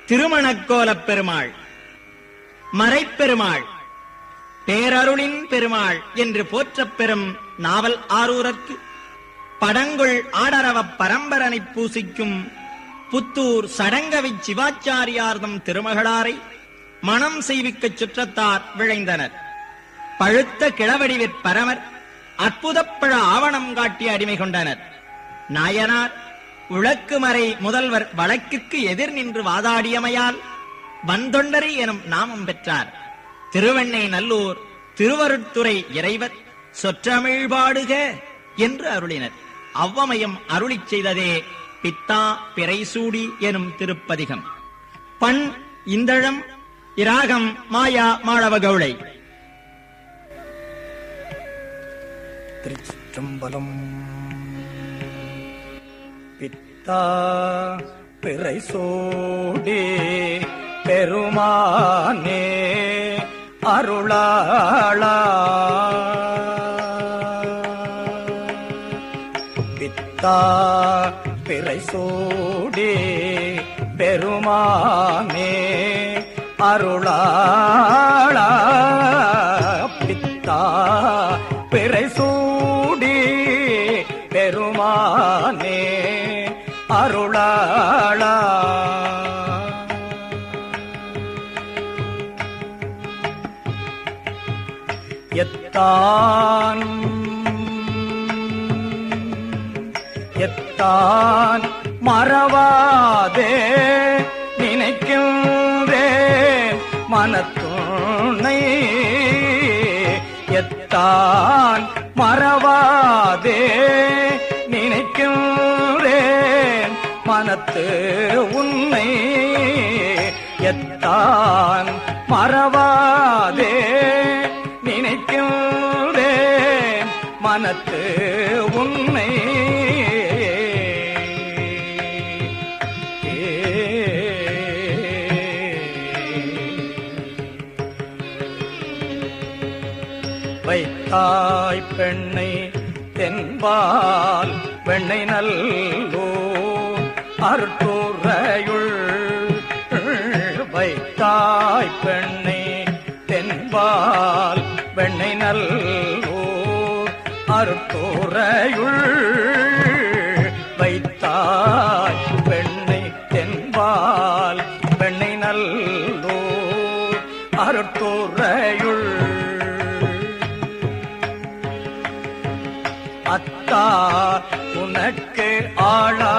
திருமணக்கோலப் பெருமாள், மறைப்பெருமாள், பேரருளின் பெருமாள் என்று போற்றப் பெறும் நாவல் ஆரூரர்க்கு படங்குள் ஆடரவப் பரம்பரனை பூசிக்கும் புத்தூர் சடங்கவிச் சிவாச்சாரியார்தம் திருமகளாரை மணம் செய்விக்கச் சுற்றத்தார் விழைந்தனர். பழுத்த கிழவடிவிற் பரமர் அற்புதப்பழ ஆவணம் காட்டி அடிமை கொண்டனர். நாயனார் உழக்குமறை முதல்வர் வழக்குக்கு எதிர் நின்று வாதாடியமையால் வந்தொண்டரை எனும் நாமம் பெற்றார். திருவெண்ணை நல்லூர் திருவருட்துறை இறைவர் சொற்றமிழ்பாடுக என்று அருளினர். அவ்வமயம் அருளிச் செய்ததே பித்தா பிறைசூடி எனும் திருப்பதிகம். பண் இந்தழம், இராகம் மாயா மாளவகவுளை. திருச்சிற்றம்பலம். பித்தா பிறைசூடி பெருமானே அருளாளா, பித்தா பிறைசூடி பெருமானே அருளாளா, பித்தா பிறைசூடி பெருமானே அருளாளா. எத்தான் எத்தான் மறவாதே நினைக்கின்றேன் மனத்துணை, எத்தான் மறவாதே நினைக்கின்றேன் மனத்து உன்னை, எத்தான் மறவாதே நினைக்கின்றேன் மனத்து உன்னை. வைத்தாய் பெண்ணை தென்பால் வெண்ணை நல்லோ அருட்டுறையுள், வைத்தாய் பெண்ணை தென்பால் வெண்ணை நல்லோ அருட்டுறையுள், வைத்தாய் பெண்ணை தென்பால் வெண்ணை நல்லோ அருட்டுறையுள். அத்தா உனக்கு ஆளா